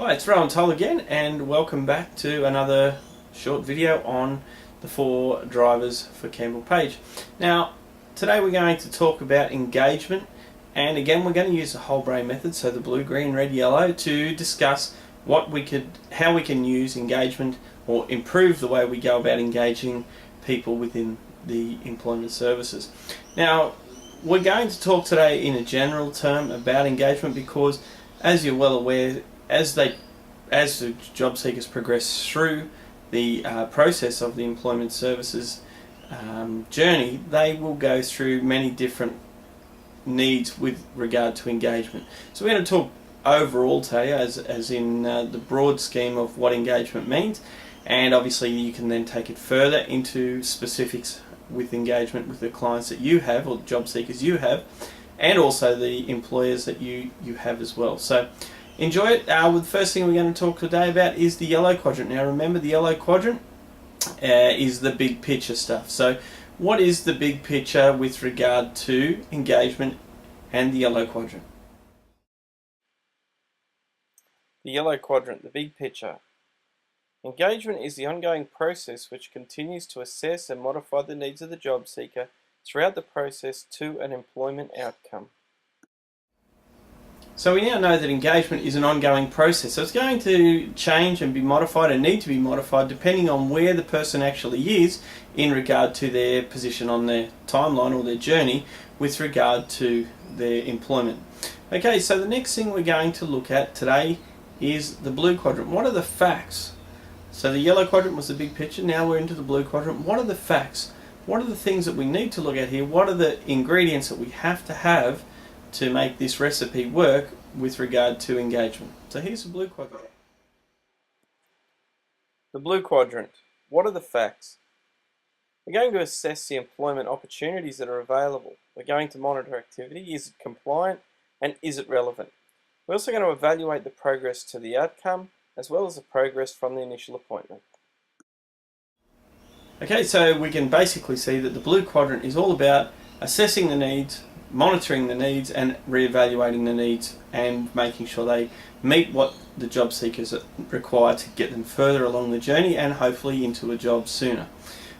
Hi, it's Rowan Toll again, and welcome back to another short video on the 4 drivers for Campbell Page. Now, today we're going to talk about engagement, and again we're going to use the whole brain method, so the blue, green, red, yellow, to discuss how we can use engagement or improve the way we go about engaging people within the employment services. Now, we're going to talk today in a general term about engagement because, as you're well aware, as the job seekers progress through the process of the employment services journey, they will go through many different needs with regard to engagement. So we're going to talk overall today, as in the broad scheme of what engagement means, and obviously you can then take it further into specifics with engagement with the clients that you have or the job seekers you have, and also the employers that you have as well. So enjoy it. The first thing we're going to talk today about is the yellow quadrant. Now remember, the yellow quadrant is the big picture stuff. So what is the big picture with regard to engagement and the yellow quadrant? The yellow quadrant, the big picture. Engagement is the ongoing process which continues to assess and modify the needs of the job seeker throughout the process to an employment outcome. So we now know that engagement is an ongoing process. So it's going to change and be modified and need to be modified depending on where the person actually is in regard to their position on their timeline or their journey with regard to their employment. Okay, so the next thing we're going to look at today is the blue quadrant. What are the facts? So the yellow quadrant was the big picture, now we're into the blue quadrant. What are the facts? What are the things that we need to look at here? What are the ingredients that we have to make this recipe work with regard to engagement? So here's the blue quadrant. The blue quadrant. What are the facts? We're going to assess the employment opportunities that are available. We're going to monitor activity. Is it compliant and is it relevant? We're also going to evaluate the progress to the outcome as well as the progress from the initial appointment. Okay, so we can basically see that the blue quadrant is all about assessing the needs, monitoring the needs, and re-evaluating the needs and making sure they meet what the job seekers require to get them further along the journey and hopefully into a job sooner.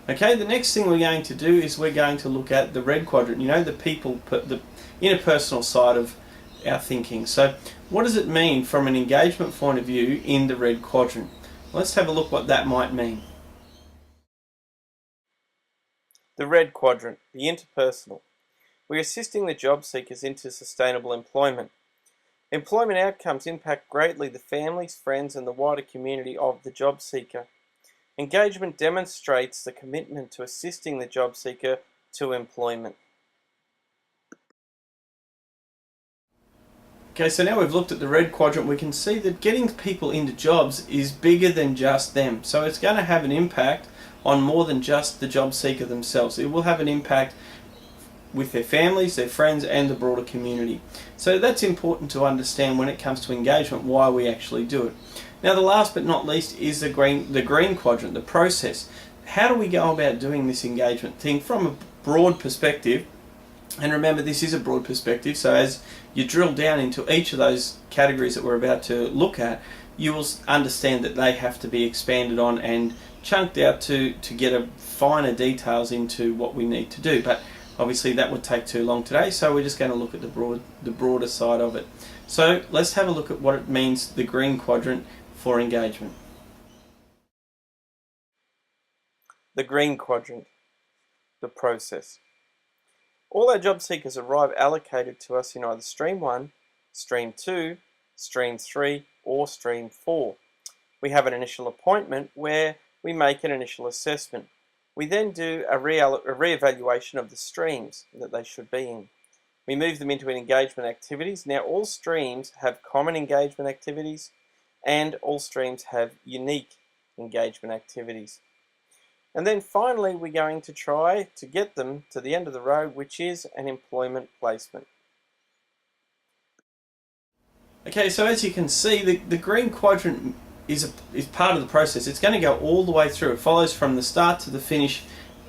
Okay, the next thing we're going to do is we're going to look at the red quadrant, the interpersonal side of our thinking. So what does it mean from an engagement point of view in the red quadrant? Let's have a look what that might mean. The red quadrant, the interpersonal. We're assisting the job seekers into sustainable employment. Employment outcomes impact greatly the families, friends, and the wider community of the job seeker. Engagement demonstrates the commitment to assisting the job seeker to employment. Okay, so now we've looked at the red quadrant, we can see that getting people into jobs is bigger than just them. So it's going to have an impact on more than just the job seeker themselves. It will have an impact with their families, their friends, and the broader community. So that's important to understand when it comes to engagement, why we actually do it. Now the last but not least is the green quadrant, the process. How do we go about doing this engagement thing from a broad perspective? And remember, this is a broad perspective, so as you drill down into each of those categories that we're about to look at, you will understand that they have to be expanded on and chunked out to get a finer details into what we need to do. But obviously that would take too long today, so we're just going to look at the broader side of it. So let's have a look at what it means, the green quadrant, for engagement. The green quadrant, the process. All our job seekers arrive allocated to us in either Stream 1, Stream 2, Stream 3 or Stream 4. We have an initial appointment where we make an initial assessment. We then do a re-evaluation of the streams that they should be in. We move them into engagement activities. Now all streams have common engagement activities and all streams have unique engagement activities. And then finally we're going to try to get them to the end of the road, which is an employment placement. Okay, so as you can see, the green quadrant is part of the process. It's going to go all the way through. It follows from the start to the finish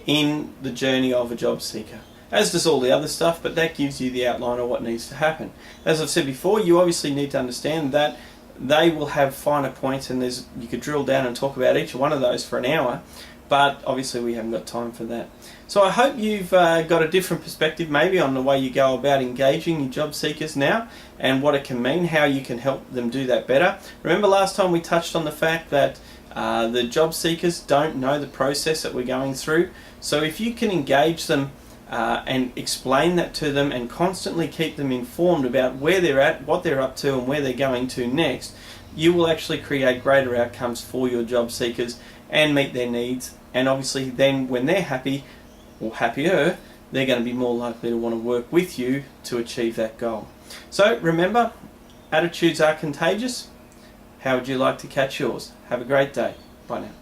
in the journey of a job seeker, as does all the other stuff, but that gives you the outline of what needs to happen. As I've said before, you obviously need to understand that they will have finer points, and you could drill down and talk about each one of those for an hour, but obviously we haven't got time for that. So I hope you've got a different perspective maybe on the way you go about engaging your job seekers now, and what it can mean, how you can help them do that better. Remember last time we touched on the fact that the job seekers don't know the process that we're going through. So if you can engage them and explain that to them and constantly keep them informed about where they're at, what they're up to and where they're going to next, you will actually create greater outcomes for your job seekers and meet their needs. And obviously then when they're happy or happier, they're going to be more likely to want to work with you to achieve that goal. So remember, attitudes are contagious. How would you like to catch yours? Have a great day. Bye now.